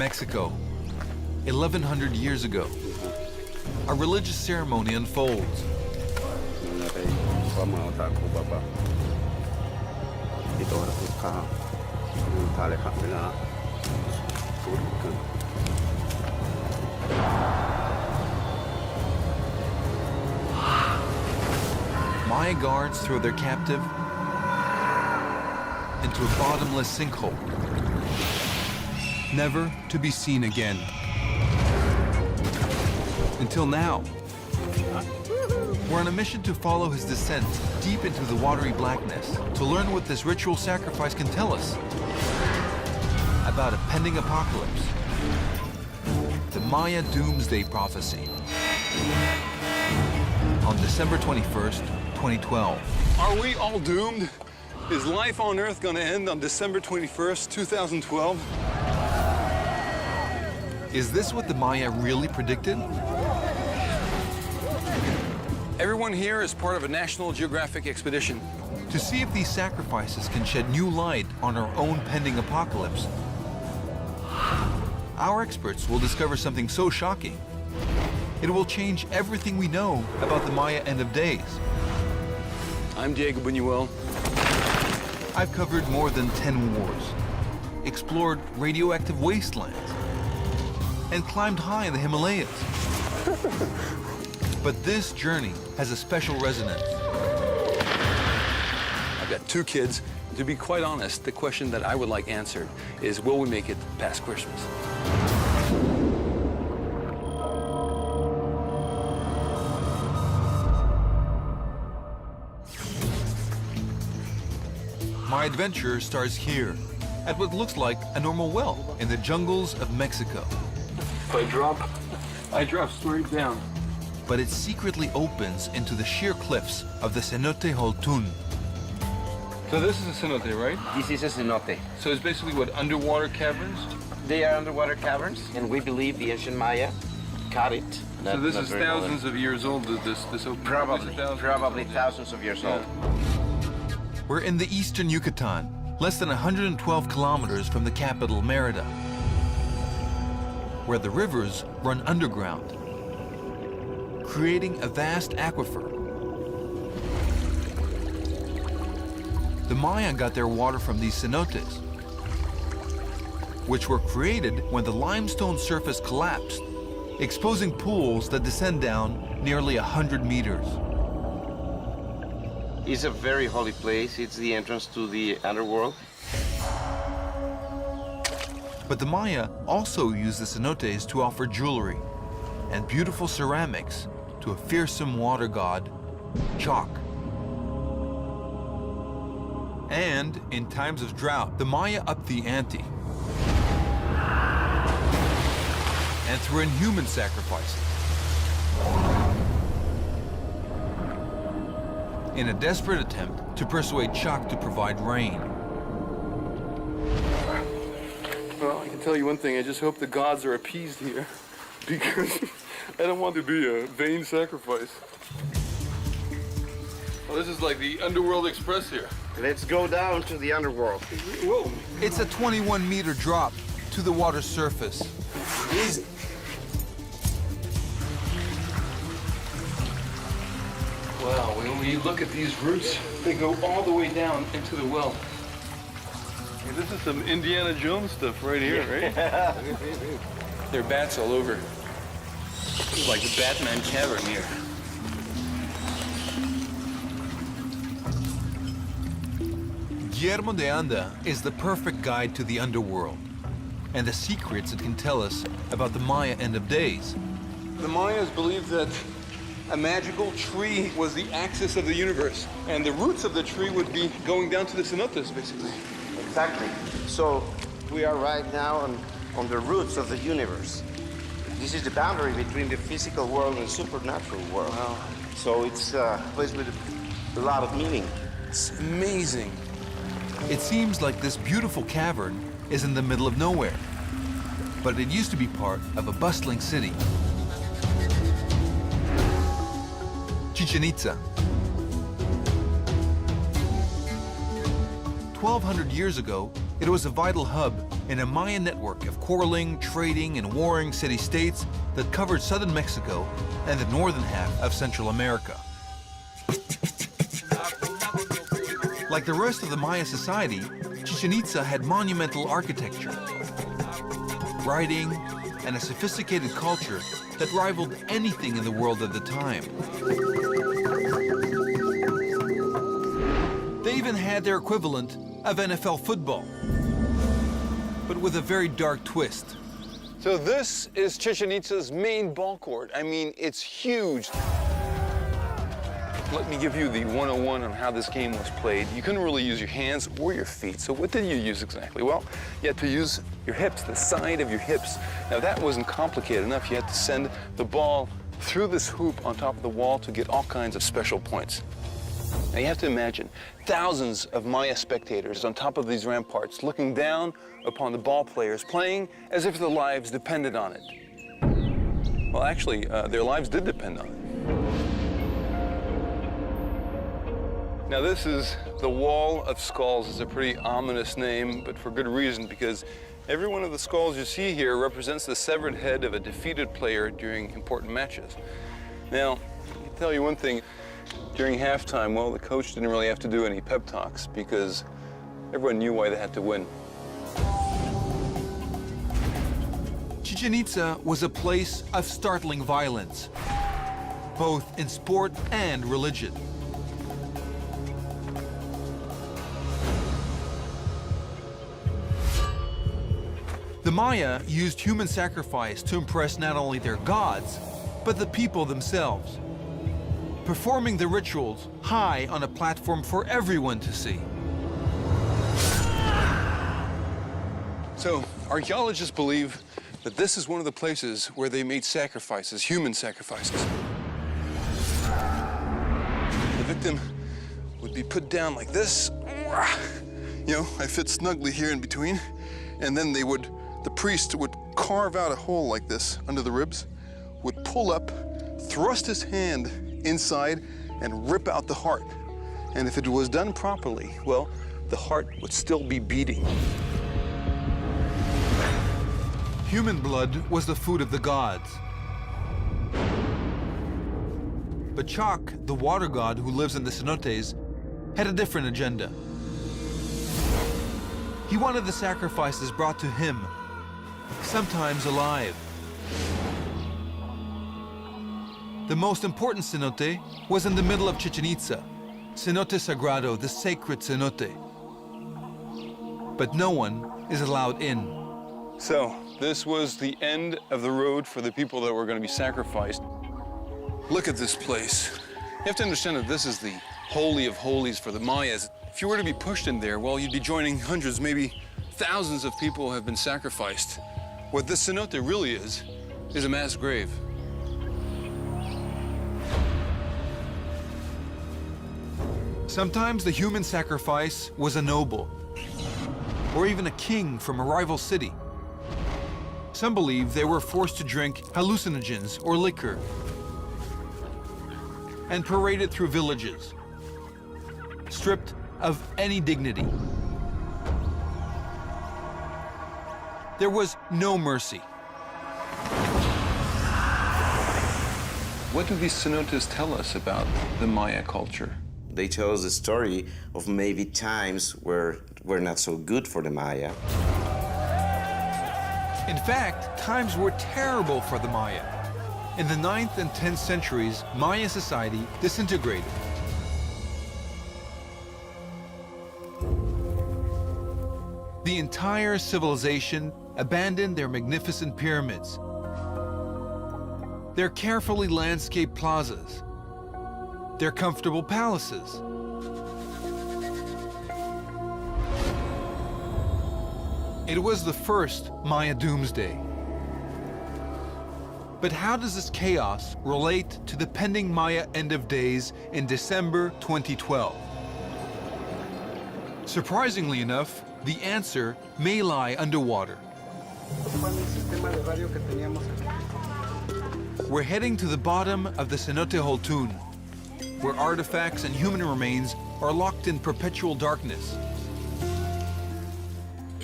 Mexico, 1100 years ago. A religious ceremony unfolds. Maya guards throw their captive into a bottomless sinkhole, never to be seen again. Until now. We're on a mission to follow his descent deep into the watery blackness to learn what this ritual sacrifice can tell us about a pending apocalypse. The Maya Doomsday Prophecy. On December 21st, 2012. Are we all doomed? Is life on Earth going to end on December 21st, 2012? Is this what the Maya really predicted? Everyone here is part of a National Geographic expedition. To see if these sacrifices can shed new light on our own pending apocalypse, our experts will discover something so shocking, it will change everything we know about the Maya end of days. I'm Diego Buñuel. I've covered more than 10 wars, explored radioactive wastelands, and climbed high in the Himalayas. But this journey has a special resonance. I've got 2 kids. To be quite honest, the question that I would like answered is, will we make it past Christmas? My adventure starts here, at what looks like a normal well in the jungles of Mexico. If I drop straight down. But it secretly opens into the sheer cliffs of the Cenote Holtun. So this is a cenote, right? This is a cenote. So it's basically what, underwater caverns? They are underwater caverns, and we believe the ancient Maya cut it. So this is thousands of years old, this Probably thousands of years old. We're in the eastern Yucatan, less than 112 kilometers from the capital, Merida, where the rivers run underground, creating a vast aquifer. The Maya got their water from these cenotes, which were created when the limestone surface collapsed, exposing pools that descend down nearly 100 meters. It's a very holy place. It's the entrance to the underworld. But the Maya also used the cenotes to offer jewelry and beautiful ceramics to a fearsome water god, Chalk. And in times of drought, the Maya upped the ante and threw in human sacrifices in a desperate attempt to persuade Chalk to provide rain. Well, I can tell you one thing, I just hope the gods are appeased here, because I don't want to be a vain sacrifice. Well, this is like the Underworld Express here. Let's go down to the underworld. Whoa. It's a 21-meter drop to the water's surface. Easy. Wow, when you look at these roots, they go all the way down into the well. Hey, this is some Indiana Jones stuff right here, right? There are bats all over. It's like the Batman cavern here. Guillermo de Anda is the perfect guide to the underworld and the secrets it can tell us about the Maya end of days. The Mayas believed that a magical tree was the axis of the universe, and the roots of the tree would be going down to the cenotes, basically. Exactly. So we are right now on the roots of the universe. This is the boundary between the physical world and supernatural world. Wow. So it's a place with a lot of meaning. It's amazing. It seems like this beautiful cavern is in the middle of nowhere, but it used to be part of a bustling city. Chichen Itza. 1,200 years ago, it was a vital hub in a Maya network of quarreling, trading, and warring city-states that covered southern Mexico and the northern half of Central America. Like the rest of the Maya society, Chichen Itza had monumental architecture, writing, and a sophisticated culture that rivaled anything in the world at the time. They even had their equivalent of NFL football, but with a very dark twist. So this is Chichen Itza's main ball court. I mean, it's huge. Let me give you the 101 on how this game was played. You couldn't really use your hands or your feet, so what did you use exactly? Well, you had to use your hips, the side of your hips. Now that wasn't complicated enough. You had to send the ball through this hoop on top of the wall to get all kinds of special points. Now you have to imagine thousands of Maya spectators on top of these ramparts looking down upon the ball players playing as if their lives depended on it. Well, actually, their lives did depend on it. Now this is the Wall of Skulls. It's a pretty ominous name, but for good reason, because every one of the skulls you see here represents the severed head of a defeated player during important matches. Now, I can tell you one thing, during halftime, well, the coach didn't really have to do any pep talks because everyone knew why they had to win. Chichen Itza was a place of startling violence, both in sport and religion. The Maya used human sacrifice to impress not only their gods, but the people themselves, performing the rituals high on a platform for everyone to see. So, archaeologists believe that this is one of the places where they made sacrifices, human sacrifices. The victim would be put down like this. You know, I fit snugly here in between. And then the priest would carve out a hole like this under the ribs, would pull up, thrust his hand inside, and rip out the heart. And if it was done properly, well, the heart would still be beating. Human blood was the food of the gods. But Chak, the water god who lives in the cenotes, had a different agenda. He wanted the sacrifices brought to him, sometimes alive. The most important cenote was in the middle of Chichen Itza, Cenote Sagrado, the sacred cenote. But no one is allowed in. So, this was the end of the road for the people that were going to be sacrificed. Look at this place. You have to understand that this is the holy of holies for the Mayas. If you were to be pushed in there, well, you'd be joining hundreds, maybe thousands of people who have been sacrificed. What this cenote really is a mass grave. Sometimes the human sacrifice was a noble, or even a king from a rival city. Some believe they were forced to drink hallucinogens or liquor and paraded through villages, stripped of any dignity. There was no mercy. What do these cenotes tell us about the Maya culture? They tell us the story of maybe times where were not so good for the Maya. In fact, times were terrible for the Maya. In the 9th and 10th centuries, Maya society disintegrated. The entire civilization abandoned their magnificent pyramids, their carefully landscaped plazas, their comfortable palaces. It was the first Maya doomsday. But how does this chaos relate to the pending Maya end of days in December 2012? Surprisingly enough, the answer may lie underwater. We're heading to the bottom of the Cenote Holtun, where artifacts and human remains are locked in perpetual darkness.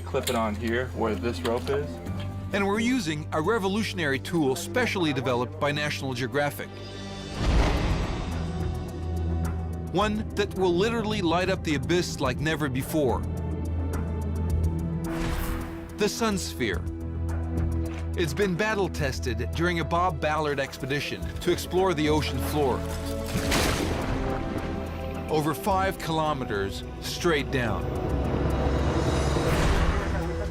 clip it on here where this rope is. And we're using a revolutionary tool specially developed by National Geographic. One that will literally light up the abyss like never before. The Sun Sphere. It's been battle-tested during a Bob Ballard expedition to explore the ocean floor. Over 5 kilometers straight down.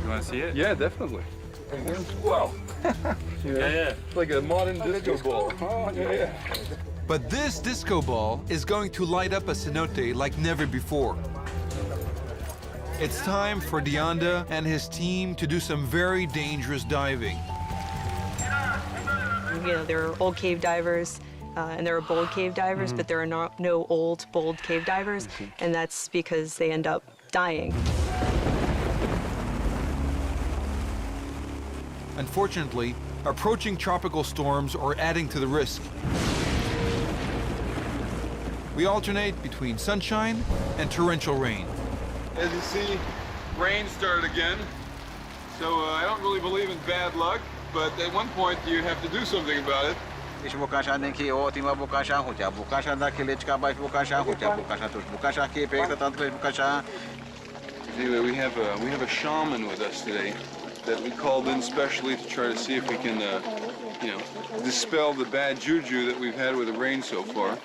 You want to see it? Yeah, definitely. Whoa! yeah. It's like a modern disco ball. Oh, yeah. But this disco ball is going to light up a cenote like never before. It's time for Deanda and his team to do some very dangerous diving. You know, there are old cave divers and there are bold cave divers, but there are no old, bold cave divers, and that's because they end up dying. Unfortunately, approaching tropical storms are adding to the risk. We alternate between sunshine and torrential rain. As you see, rain started again. So I don't really believe in bad luck, but at one point you have to do something about it. Anyway, we have a shaman with us today that we called in specially to try to see if we can, you know, dispel the bad juju that we've had with the rain so far.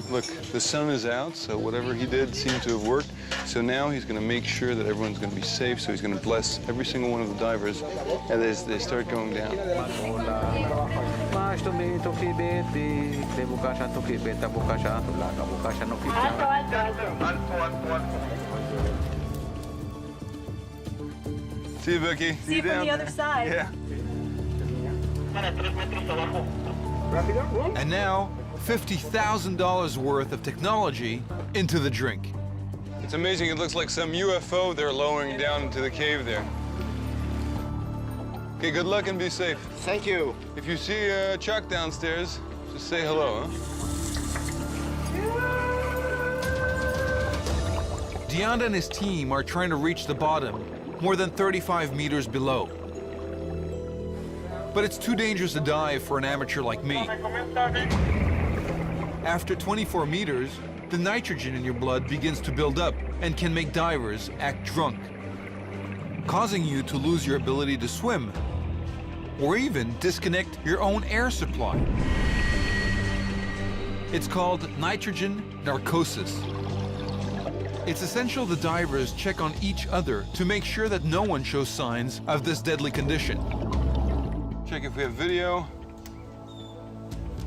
Look, the sun is out, so whatever he did seemed to have worked. So now he's going to make sure that everyone's going to be safe, so he's going to bless every single one of the divers as they start going down. See you, Becky. See you from the other side. Yeah. And now, $50,000 worth of technology into the drink. It's amazing. It looks like some UFO they're lowering down into the cave there. Okay, good luck and be safe. Thank you. If you see Chuck downstairs, just say hello, huh? Deanda and his team are trying to reach the bottom, more than 35 meters below. But it's too dangerous to dive for an amateur like me. After 24 meters, the nitrogen in your blood begins to build up and can make divers act drunk, causing you to lose your ability to swim, or even disconnect your own air supply. It's called nitrogen narcosis. It's essential the divers check on each other to make sure that no one shows signs of this deadly condition. Check if we have video.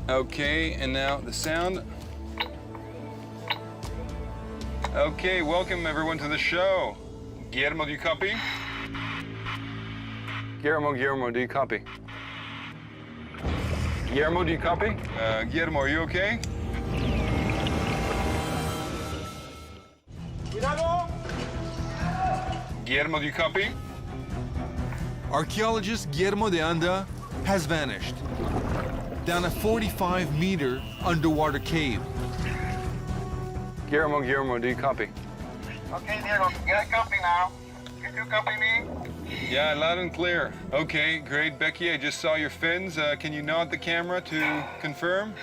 Okay, and now the sound. Okay, welcome everyone to the show. Guillermo, do you copy? Guillermo, do you copy? Guillermo, do you copy? Guillermo, are you okay? Guillermo, do you copy? Archaeologist Guillermo Deanda has vanished down a 45-meter underwater cave. Guillermo, do you copy? Okay, Diego, get a copy now. Can you copy me? Yeah, loud and clear. Okay, great. Becky, I just saw your fins. Can you nod the camera to confirm?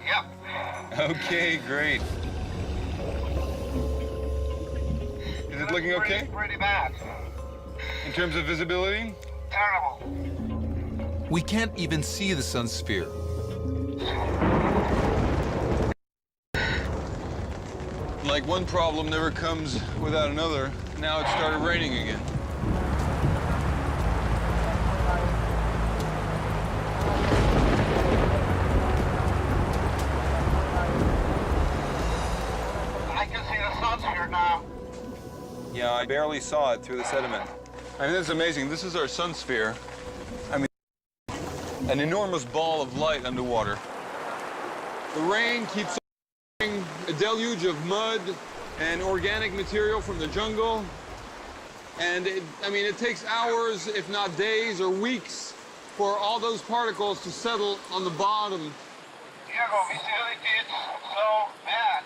Yep. Okay, great. Is it looking okay? Pretty bad. In terms of visibility? Terrible. We can't even see the Sun Sphere. Like one problem never comes without another. Now it started raining again. I can see the sun here now. Yeah, I barely saw it through the sediment. I mean, this is amazing. This is our sun sphere. I mean, an enormous ball of light underwater. The rain keeps on a deluge of mud and organic material from the jungle. And it takes hours, if not days or weeks, for all those particles to settle on the bottom Diego, visibility is so bad.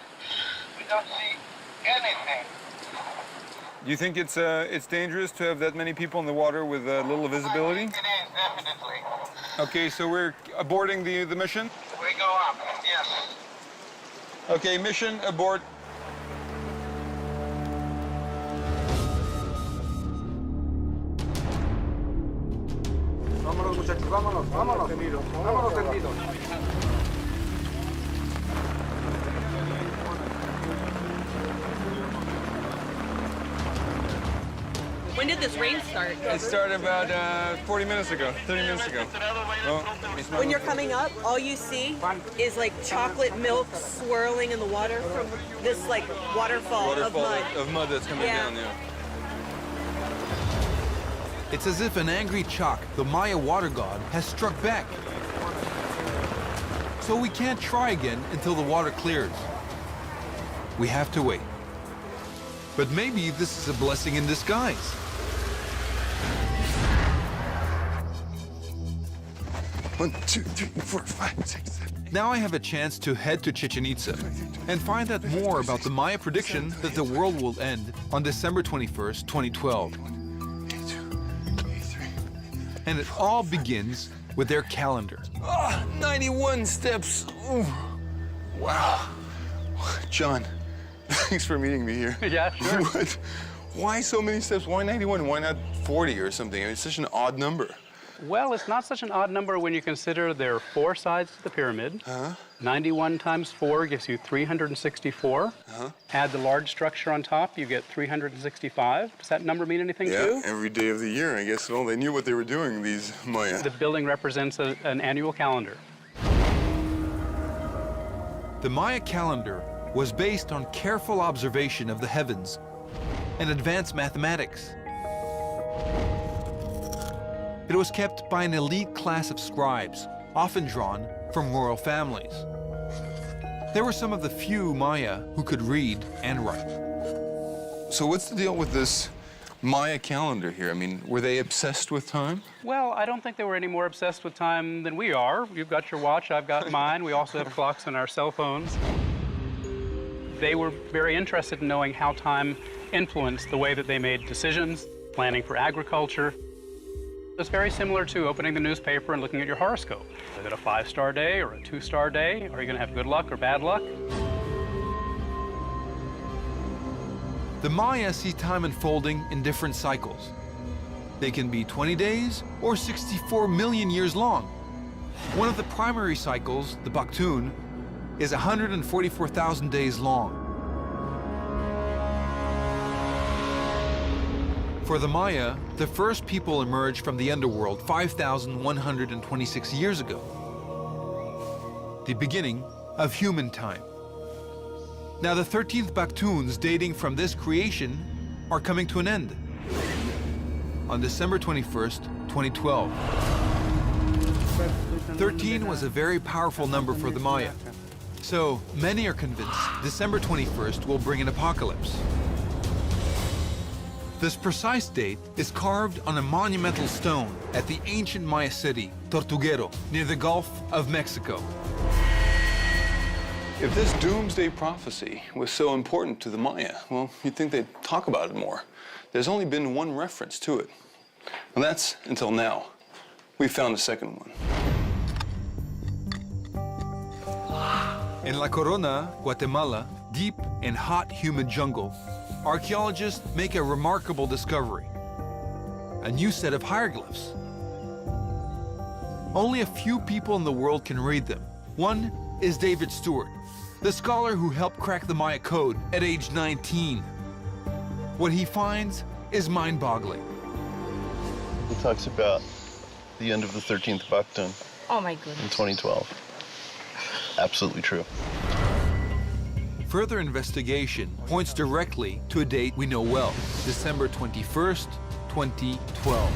We don't see anything. Do you think it's dangerous to have that many people in the water with little visibility? I think it is, definitely. Okay, so we're aborting the mission? We go up, yes. Okay, mission abort. Vámonos, muchachos, vámonos, vámonos. Vámonos tendidos. When did this rain start? It started about 40 minutes ago, 30 minutes ago. When you're coming up, all you see is like chocolate milk swirling in the water from this like waterfall of mud. of mud that's coming Yeah. down, yeah. It's as if an angry Chak, the Maya water god, has struck back. So we can't try again until the water clears. We have to wait. But maybe this is a blessing in disguise. One, two, three, four, five, six, seven. Now I have a chance to head to Chichen Itza and find out more about the Maya prediction that the world will end on December 21st, 2012. And it all begins with their calendar. 91 steps. Ooh. Wow. John, thanks for meeting me here. Yeah, sure. What? Why so many steps? Why 91? Why not 40 or something? I mean, it's such an odd number. Well, it's not such an odd number when you consider there are 4 sides to the pyramid. 91 times 4 gives you 364. Add the large structure on top, you get 365. Does that number mean anything to you? Every day of the year, I guess. Well, they knew what they were doing, these Maya. The building represents an annual calendar. The Maya calendar was based on careful observation of the heavens and advanced mathematics. It was kept by an elite class of scribes, often drawn from royal families. They were some of the few Maya who could read and write. So what's the deal with this Maya calendar here? I mean, were they obsessed with time? Well, I don't think they were any more obsessed with time than we are. You've got your watch, I've got mine. We also have clocks on our cell phones. They were very interested in knowing how time influenced the way that they made decisions, planning for agriculture. It's very similar to opening the newspaper and looking at your horoscope. Is it a 5-star day or a 2-star day? Are you going to have good luck or bad luck? The Maya see time unfolding in different cycles. They can be 20 days or 64 million years long. One of the primary cycles, the Baktun, is 144,000 days long. For the Maya, the first people emerged from the underworld 5,126 years ago. The beginning of human time. Now the 13th Baktuns dating from this creation are coming to an end on December 21st, 2012. 13 was a very powerful number for the Maya. So many are convinced December 21st will bring an apocalypse. This precise date is carved on a monumental stone at the ancient Maya city, Tortuguero, near the Gulf of Mexico. If this doomsday prophecy was so important to the Maya, well, you'd think they'd talk about it more. There's only been one reference to it. And that's until now. We found a second one. In La Corona, Guatemala, deep and hot humid jungle, archaeologists make a remarkable discovery: a new set of hieroglyphs. Only a few people in the world can read them. One is David Stewart, the scholar who helped crack the Maya code at age 19. What he finds is mind-boggling. It talks about the end of the 13th Baktun Oh my in goodness. 2012. Absolutely true. Further investigation points directly to a date we know well, December 21st, 2012.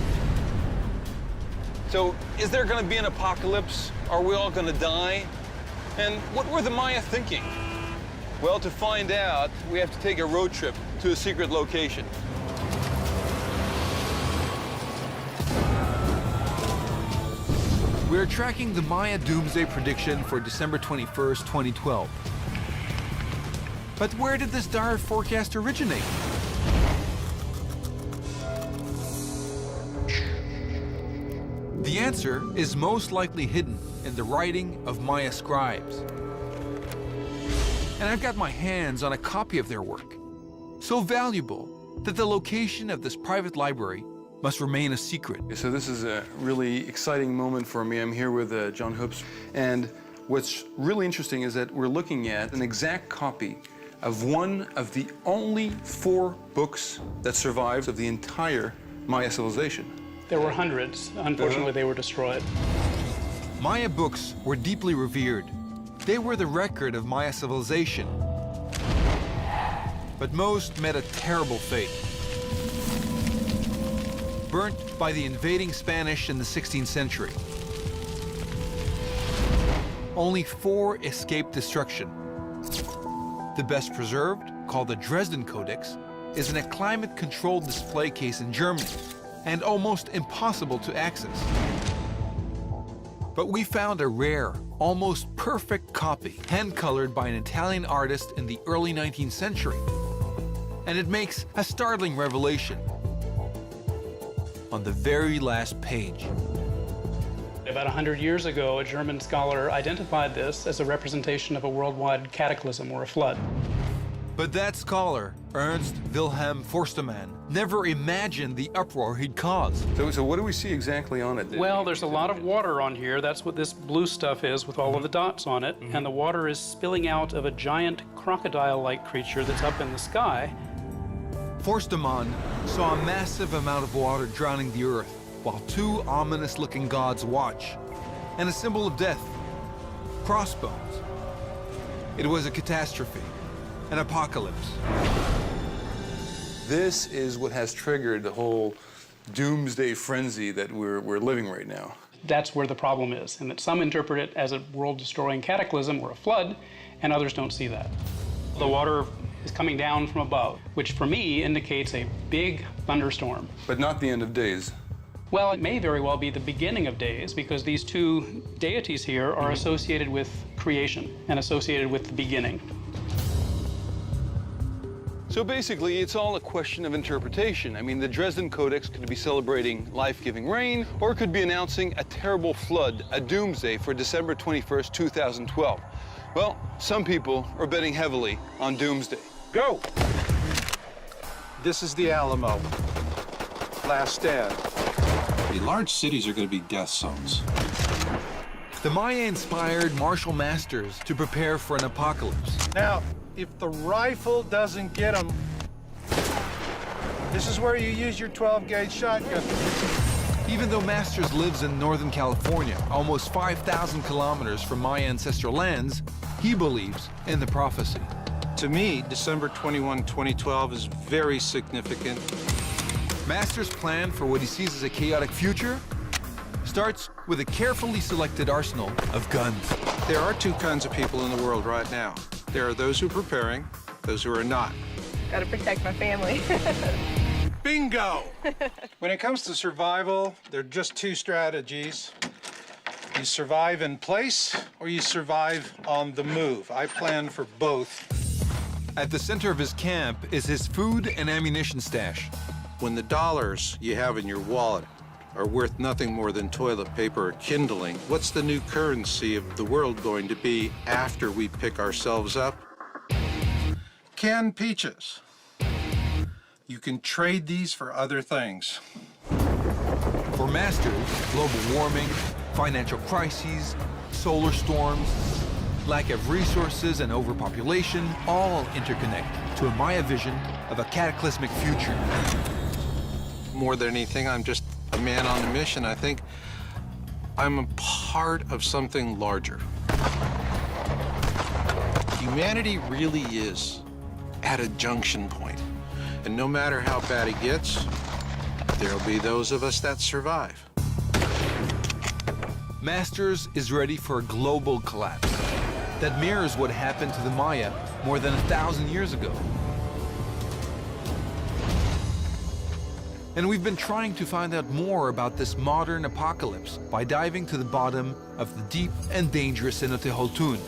So, is there going to be an apocalypse? Are we all going to die? And what were the Maya thinking? Well, to find out, we have to take a road trip to a secret location. We're tracking the Maya doomsday prediction for December 21st, 2012. But where did this dire forecast originate? The answer is most likely hidden in the writing of Maya scribes. And I've got my hands on a copy of their work, so valuable that the location of this private library must remain a secret. So this is a really exciting moment for me. I'm here with John Hoops, and what's really interesting is that we're looking at an exact copy of one of the only 4 books that survives of the entire Maya civilization. There were hundreds. Unfortunately, they were destroyed. Maya books were deeply revered. They were the record of Maya civilization. But most met a terrible fate. Burnt by the invading Spanish in the 16th century. Only 4 escaped destruction. The best preserved, called the Dresden Codex, is in a climate-controlled display case in Germany and almost impossible to access. But we found a rare, almost perfect copy, hand-colored by an Italian artist in the early 19th century. And it makes a startling revelation on the very last page. About 100 years ago, a German scholar identified this as a representation of a worldwide cataclysm or a flood. But that scholar, Ernst Wilhelm Forstemann, never imagined the uproar he'd cause. So what do we see exactly on it? Well, there's a lot of water on here. That's what this blue stuff is with all of the dots on it. And the water is spilling out of a giant crocodile-like creature that's up in the sky. Forstemann saw a massive amount of water drowning the earth, while 2 ominous-looking gods watch, and a symbol of death, crossbones. It was a catastrophe, an apocalypse. This is what has triggered the whole doomsday frenzy that we're living right now. That's where the problem is, and that some interpret it as a world-destroying cataclysm or a flood, and others don't see that. The water is coming down from above, which for me indicates a big thunderstorm. But not the end of days. Well, it may very well be the beginning of days, because these 2 deities here are associated with creation and associated with the beginning. So basically, it's all a question of interpretation. I mean, the Dresden Codex could be celebrating life-giving rain, or it could be announcing a terrible flood, a doomsday for December 21st, 2012. Well, some people are betting heavily on doomsday. Go! This is the Alamo. Last stand. The large cities are going to be death zones. The Maya inspired martial masters to prepare for an apocalypse. Now, if the rifle doesn't get them, this is where you use your 12-gauge shotgun. Even though Masters lives in Northern California, almost 5,000 kilometers from Maya ancestral lands, he believes in the prophecy. To me, December 21, 2012 is very significant. Masters' plan for what he sees as a chaotic future starts with a carefully selected arsenal of guns. There are 2 kinds of people in the world right now. There are those who are preparing, those who are not. Gotta protect my family. Bingo! When it comes to survival, there are just 2 strategies. You survive in place, or you survive on the move. I plan for both. At the center of his camp is his food and ammunition stash. When the dollars you have in your wallet are worth nothing more than toilet paper or kindling, what's the new currency of the world going to be after we pick ourselves up? Canned peaches. You can trade these for other things. For Masters, global warming, financial crises, solar storms, lack of resources and overpopulation all interconnect to a Maya vision of a cataclysmic future. More than anything, I'm just a man on a mission. I think I'm a part of something larger. Humanity really is at a junction point. And no matter how bad it gets, there'll be those of us that survive. Masters is ready for a global collapse that mirrors what happened to the Maya more than 1,000 years ago. And we've been trying to find out more about this modern apocalypse by diving to the bottom of the deep and dangerous Cenote Holtun.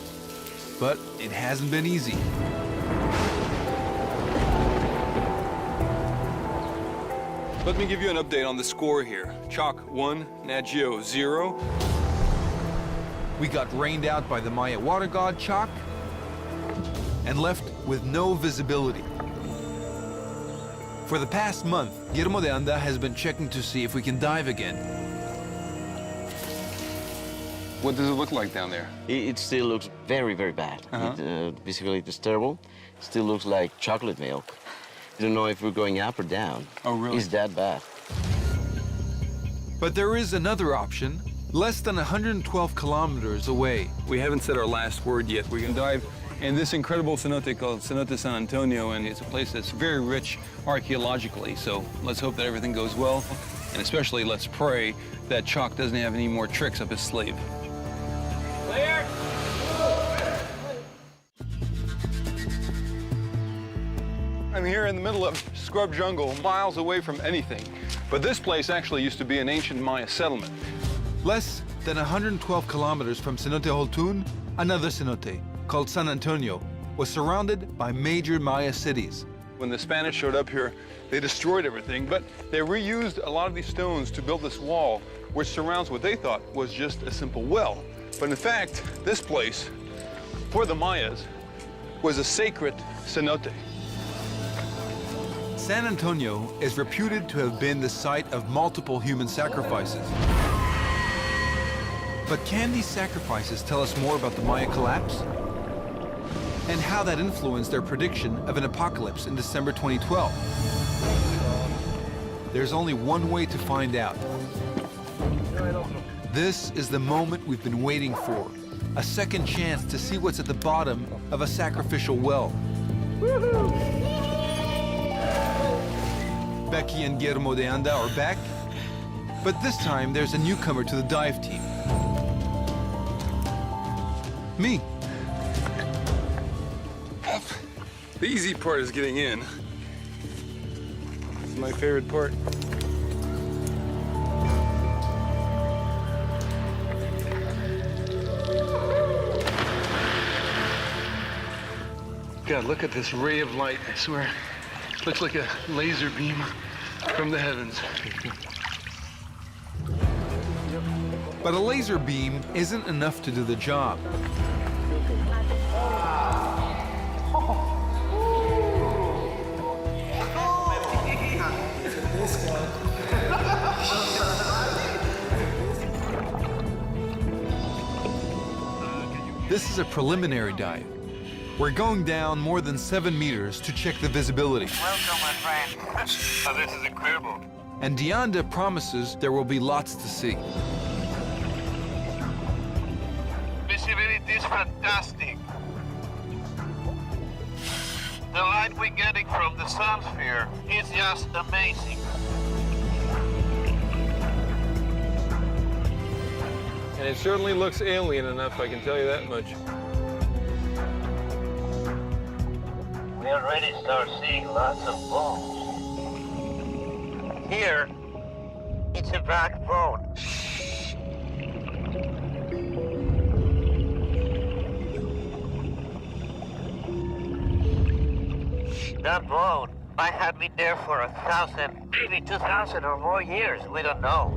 But it hasn't been easy. Let me give you an update on the score here. Chalk 1, Nat Geo 0. We got rained out by the Maya water god Chalk and left with no visibility. For the past month, Guillermo de Anda has been checking to see if we can dive again. What does it look like down there? It still looks very, very bad. Basically, it's terrible. It still looks like chocolate milk. I don't know if we're going up or down. Oh, really? It's that bad. But there is another option, less than 112 kilometers away. We haven't said our last word yet. We're going to dive in this incredible cenote called Cenote San Antonio, and it's a place that's very rich archaeologically. So let's hope that everything goes well, and especially let's pray that Chalk doesn't have any more tricks up his sleeve. Clear. I'm here in the middle of scrub jungle, miles away from anything. But this place actually used to be an ancient Maya settlement. Less than 112 kilometers from Cenote Holtun, another cenote, called San Antonio, was surrounded by major Maya cities. When the Spanish showed up here, they destroyed everything, but they reused a lot of these stones to build this wall, which surrounds what they thought was just a simple well. But in fact, this place, for the Mayas, was a sacred cenote. San Antonio is reputed to have been the site of multiple human sacrifices. But can these sacrifices tell us more about the Maya collapse? And how that influenced their prediction of an apocalypse in December 2012? There's only one way to find out. This is the moment we've been waiting for. A second chance to see what's at the bottom of a sacrificial well. Becky and Guillermo de Anda are back, but this time there's a newcomer to the dive team. Me. The easy part is getting in. It's my favorite part. God, look at this ray of light, I swear. Looks like a laser beam from the heavens. But a laser beam isn't enough to do the job. This is a preliminary dive. We're going down more than 7 meters to check the visibility. Welcome, my friend. Oh, this is incredible. And de Anda promises there will be lots to see. Visibility is fantastic. The light we're getting from the sun sphere is just amazing. And it certainly looks alien enough, I can tell you that much. We already start seeing lots of bones. Here, it's a backbone. That bone might have been there for 1,000, maybe 2,000 or more years. We don't know.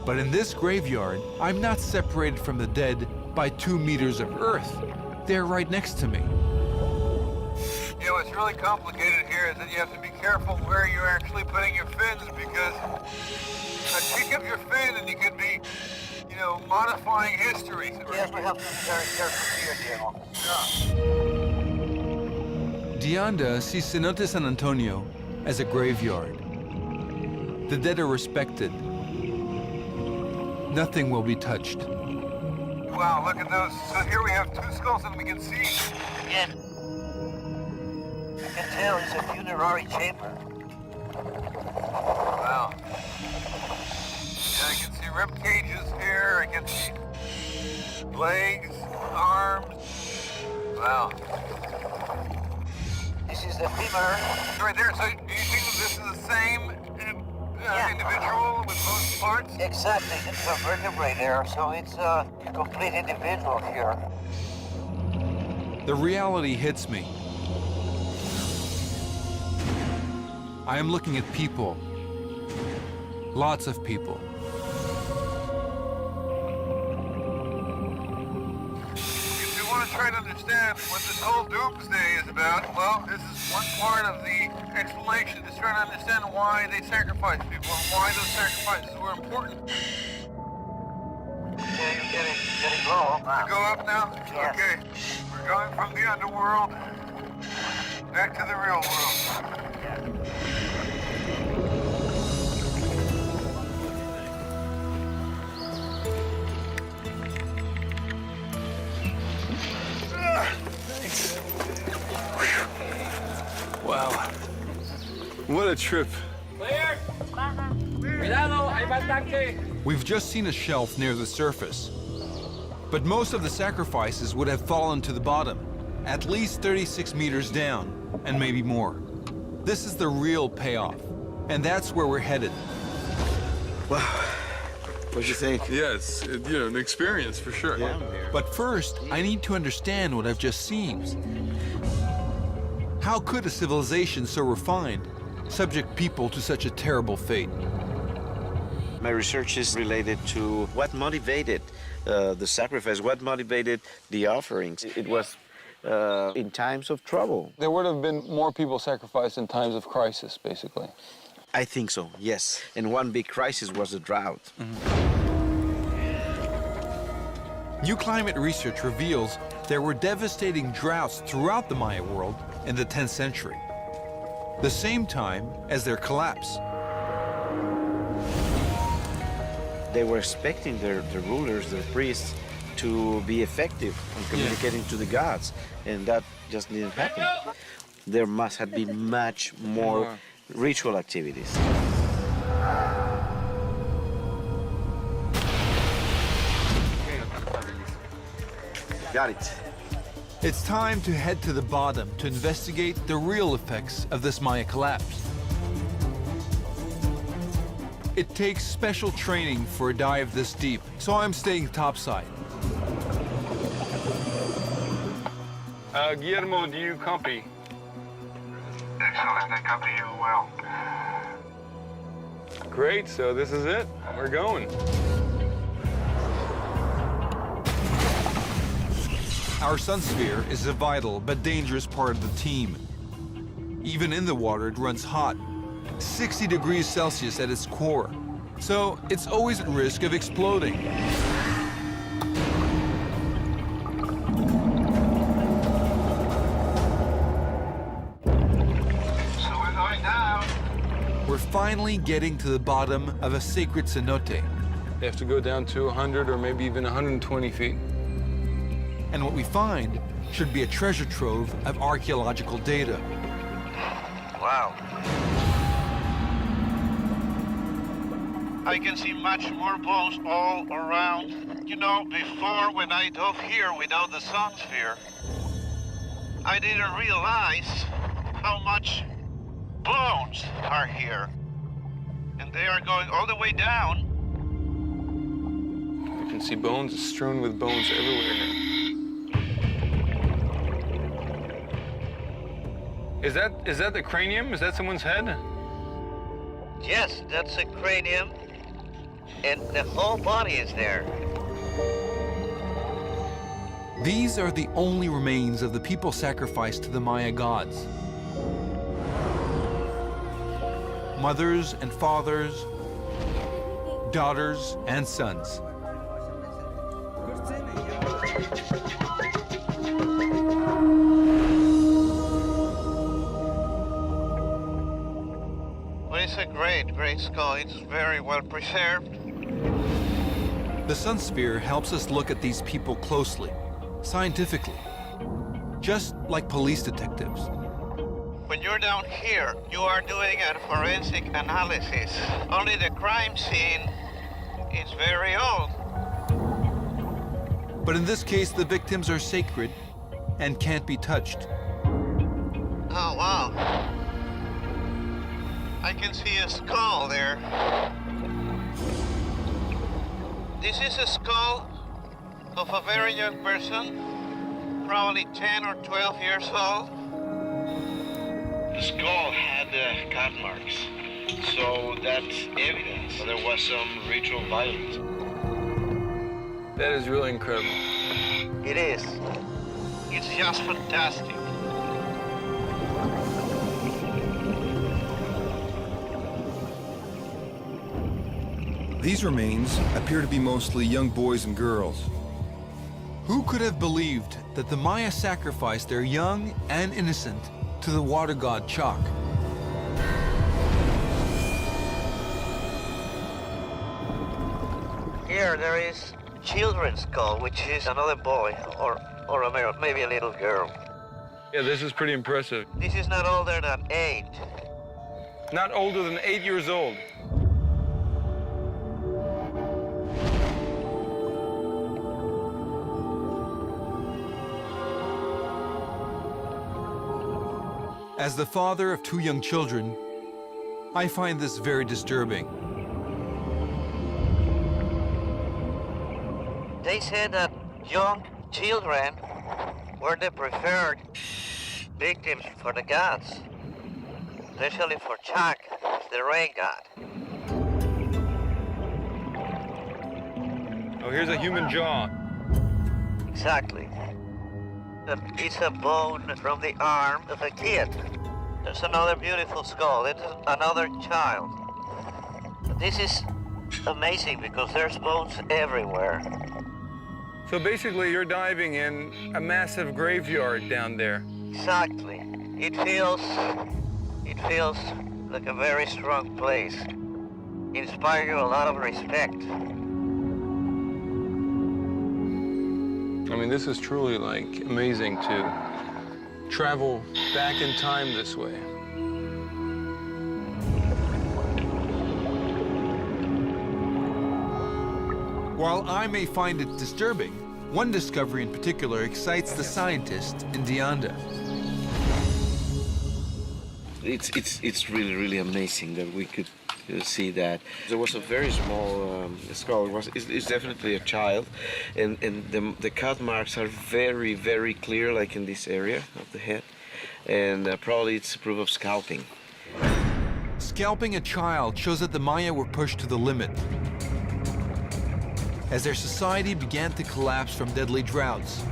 But in this graveyard, I'm not separated from the dead by 2 meters of earth. They're right next to me. You know, what's really complicated here is that you have to be careful where you're actually putting your fins, because a kick of your fin and you could be, you know, modifying history. Yes, we have to be very careful here, Diego. De Anda sees Cenote San Antonio as a graveyard. The dead are respected. Nothing will be touched. Wow, look at those. So here we have 2 skulls and we can see. Again, you can tell it's a funerary chamber. Wow. Yeah, I can see rib cages here. I can see legs, arms. Wow. This is the femur. Right there. So do you think that this individual with both parts? Exactly. It's a vertebrae there, so it's a complete individual here. The reality hits me. I am looking at people. Lots of people. If you want to try to understand what this whole doomsday is about, well, this is one part of the explanation, is trying to understand why they sacrifice people and why those sacrifices were important. Yeah, you're getting low. To go up now? Yes. Okay. We're going from the underworld back to the real world. Wow. What a trip. We've just seen a shelf near the surface. But most of the sacrifices would have fallen to the bottom, at least 36 meters down, and maybe more. This is the real payoff, and that's where we're headed. Wow. What do you think? Yes, an experience for sure. Yeah. But first, I need to understand what I've just seen. How could a civilization so refined subject people to such a terrible fate? My research is related to what motivated the sacrifice, what motivated the offerings. It was in times of trouble. There would have been more people sacrificed in times of crisis, basically. I think so, yes. And one big crisis was the drought. New climate research reveals there were devastating droughts throughout the Maya world in the 10th century, the same time as their collapse. They were expecting the rulers, the priests, to be effective in communicating to the gods, and that just didn't happen. There must have been much more ritual activities. Got it. It's time to head to the bottom to investigate the real effects of this Maya collapse. It takes special training for a dive this deep, so I'm staying topside. Guillermo, do you copy? Excellent. I copy you well. Great, so this is it. We're going. Our sun sphere is a vital but dangerous part of the team. Even in the water, it runs hot, 60 degrees Celsius at its core, so it's always at risk of exploding. So we're going down. We're finally getting to the bottom of a sacred cenote. They have to go down to 100 or maybe even 120 feet. And what we find should be a treasure trove of archaeological data. Wow. I can see much more bones all around. You know, before when I dove here without the sun sphere, I didn't realize how much bones are here. And they are going all the way down. You can see bones strewn with bones everywhere here. Is that the cranium? Is that someone's head? Yes, that's a cranium. And the whole body is there. These are the only remains of the people sacrificed to the Maya gods. Mothers and fathers, daughters and sons. Well, it's a great skull. It's very well preserved. The sun sphere helps us look at these people closely, scientifically, just like police detectives. When you're down here, you are doing a forensic analysis. Only the crime scene is very old. But in this case, the victims are sacred and can't be touched. Oh, wow. I can see a skull there. This is a skull of a very young person, probably 10 or 12 years old. The skull had cut marks, so that's evidence there was some ritual violence. That is really incredible. It is. It's just fantastic. These remains appear to be mostly young boys and girls. Who could have believed that the Maya sacrificed their young and innocent to the water god Chak? Here there is children's skull, which is another boy or maybe a little girl. Yeah, this is pretty impressive. This is not older than 8. Not older than 8 years old. As the father of 2 young children, I find this very disturbing. They said that young children were the preferred victims for the gods, especially for Chak, the rain god. Oh, here's a human jaw. Exactly. It's a bone from the arm of a kid. There's another beautiful skull. It's another child. This is amazing because there's bones everywhere. So basically, you're diving in a massive graveyard down there. Exactly. It feels like a very strong place. It inspires you a lot of respect. I mean, this is truly, like, amazing to travel back in time this way. While I may find it disturbing, one discovery in particular excites the scientist in Dianda. It's really amazing that we could see that. There was a very small skull. It's definitely a child, and the cut marks are very clear, like in this area of the head, and probably it's proof of scalping. Scalping a child shows that the Maya were pushed to the limit, as their society began to collapse from deadly droughts.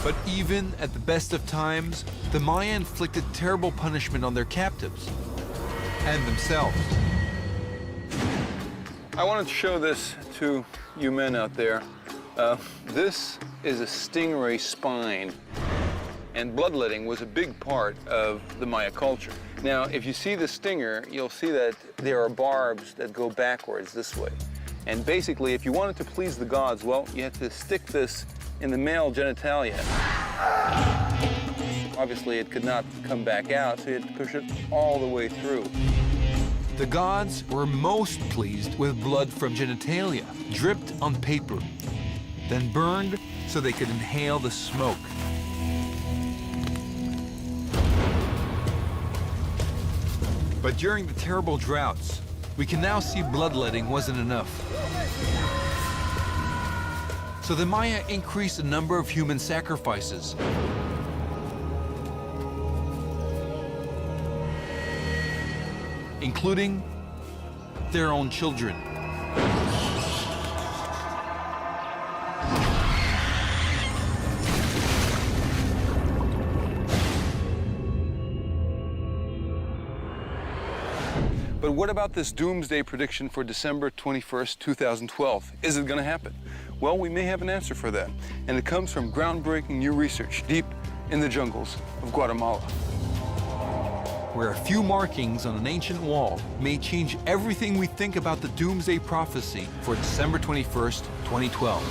But even at the best of times, the Maya inflicted terrible punishment on their captives and themselves. I wanted to show this to you men out there. This is a stingray spine, and bloodletting was a big part of the Maya culture. Now, if you see the stinger, you'll see that there are barbs that go backwards this way. And basically, if you wanted to please the gods, well, you had to stick this in the male genitalia. Obviously, it could not come back out, so you had to push it all the way through. The gods were most pleased with blood from genitalia, dripped on paper, then burned so they could inhale the smoke. But during the terrible droughts, we can now see bloodletting wasn't enough. So the Maya increased the number of human sacrifices. Including their own children. But what about this doomsday prediction for December 21st, 2012? Is it going to happen? Well, we may have an answer for that, and it comes from groundbreaking new research deep in the jungles of Guatemala. Where a few markings on an ancient wall may change everything we think about the doomsday prophecy for December 21st, 2012.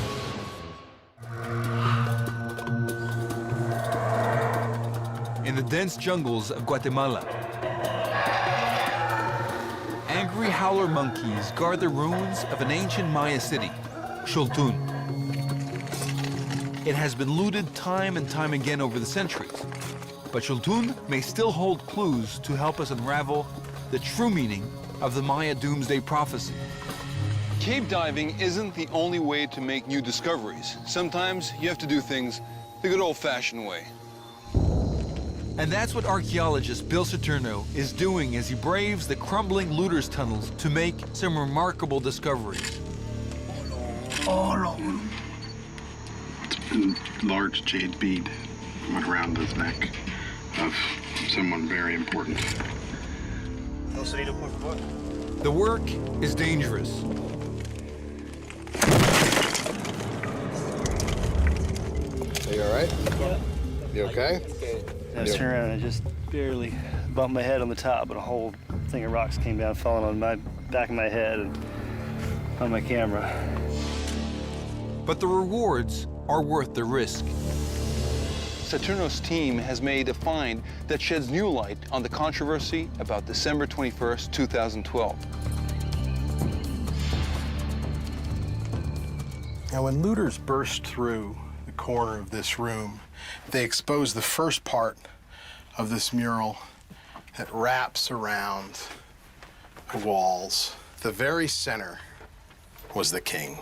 In the dense jungles of Guatemala, angry howler monkeys guard the ruins of an ancient Maya city, Xoltún. It has been looted time and time again over the centuries, But Chultun may still hold clues to help us unravel the true meaning of the Maya doomsday prophecy. Cave diving isn't the only way to make new discoveries. Sometimes you have to do things the good old-fashioned way. And that's what archaeologist Bill Saturno is doing as he braves the crumbling looters' tunnels to make some remarkable discoveries. It's a large jade bead went around the neck of someone very important. The work is dangerous. Are you all right? Yeah. You okay? I was turning around and I just barely bumped my head on the top, but a whole thing of rocks came down, falling on my back of my head and on my camera. But the rewards are worth the risk. Saturno's team has made a find that sheds new light on the controversy about December 21st, 2012. Now, when looters burst through the corner of this room, they exposed the first part of this mural that wraps around the walls. The very center was the king.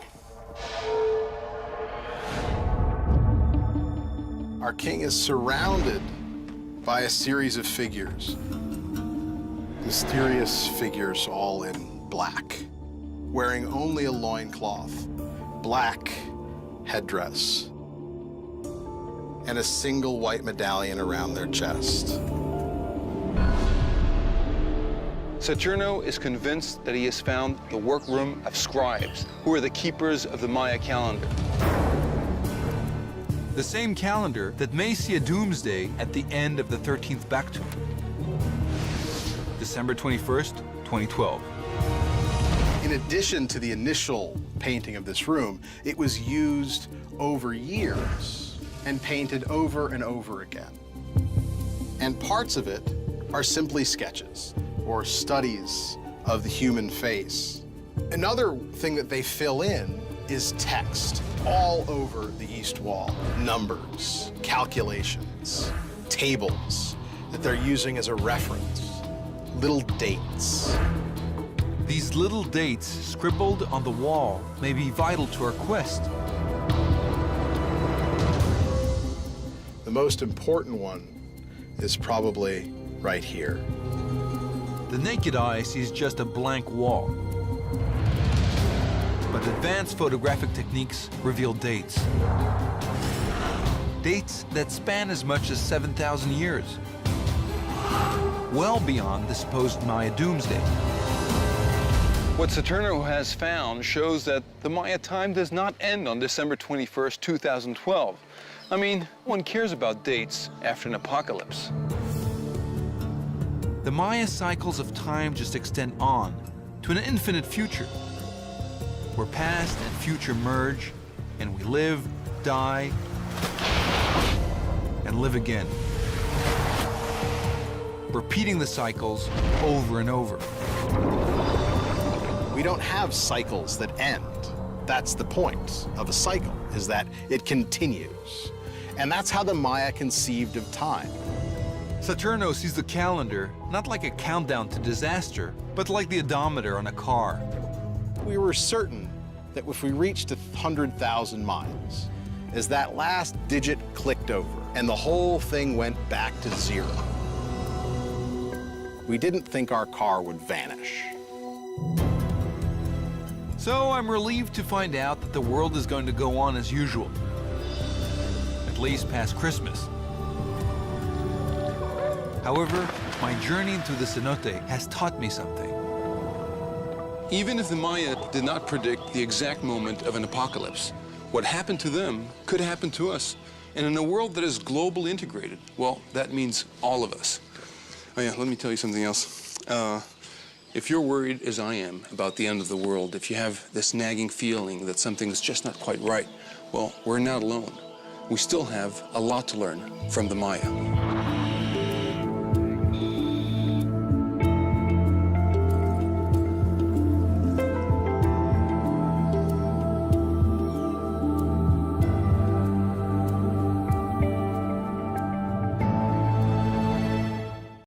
Our king is surrounded by a series of figures. Mysterious figures all in black, wearing only a loincloth, black headdress, and a single white medallion around their chest. Saturno is convinced that he has found the workroom of scribes, who are the keepers of the Maya calendar. The same calendar that may see a doomsday at the end of the 13th Baktun. December 21st, 2012. In addition to the initial painting of this room, it was used over years and painted over and over again. And parts of it are simply sketches or studies of the human face. Another thing that they fill in is text all over the east wall. Numbers, calculations, tables that they're using as a reference, little dates. These little dates scribbled on the wall may be vital to our quest. The most important one is probably right here. The naked eye sees just a blank wall. But advanced photographic techniques reveal dates. Dates that span as much as 7,000 years. Well beyond the supposed Maya doomsday. What Saturno has found shows that the Maya time does not end on December 21st, 2012. I mean, no one cares about dates after an apocalypse. The Maya cycles of time just extend on to an infinite future, where past and future merge, and we live, die, and live again. Repeating the cycles over and over. We don't have cycles that end. That's the point of a cycle, is that it continues. And that's how the Maya conceived of time. Saturno sees the calendar not like a countdown to disaster, but like the odometer on a car. We were certain that if we reached 100,000 miles, as that last digit clicked over and the whole thing went back to zero, we didn't think our car would vanish. So I'm relieved to find out that the world is going to go on as usual, at least past Christmas. However, my journey through the cenote has taught me something. Even if the Maya did not predict the exact moment of an apocalypse, what happened to them could happen to us. And in a world that is globally integrated, well, that means all of us. Oh yeah, let me tell you something else. If you're worried, as I am, about the end of the world, if you have this nagging feeling that something's just not quite right, well, we're not alone. We still have a lot to learn from the Maya.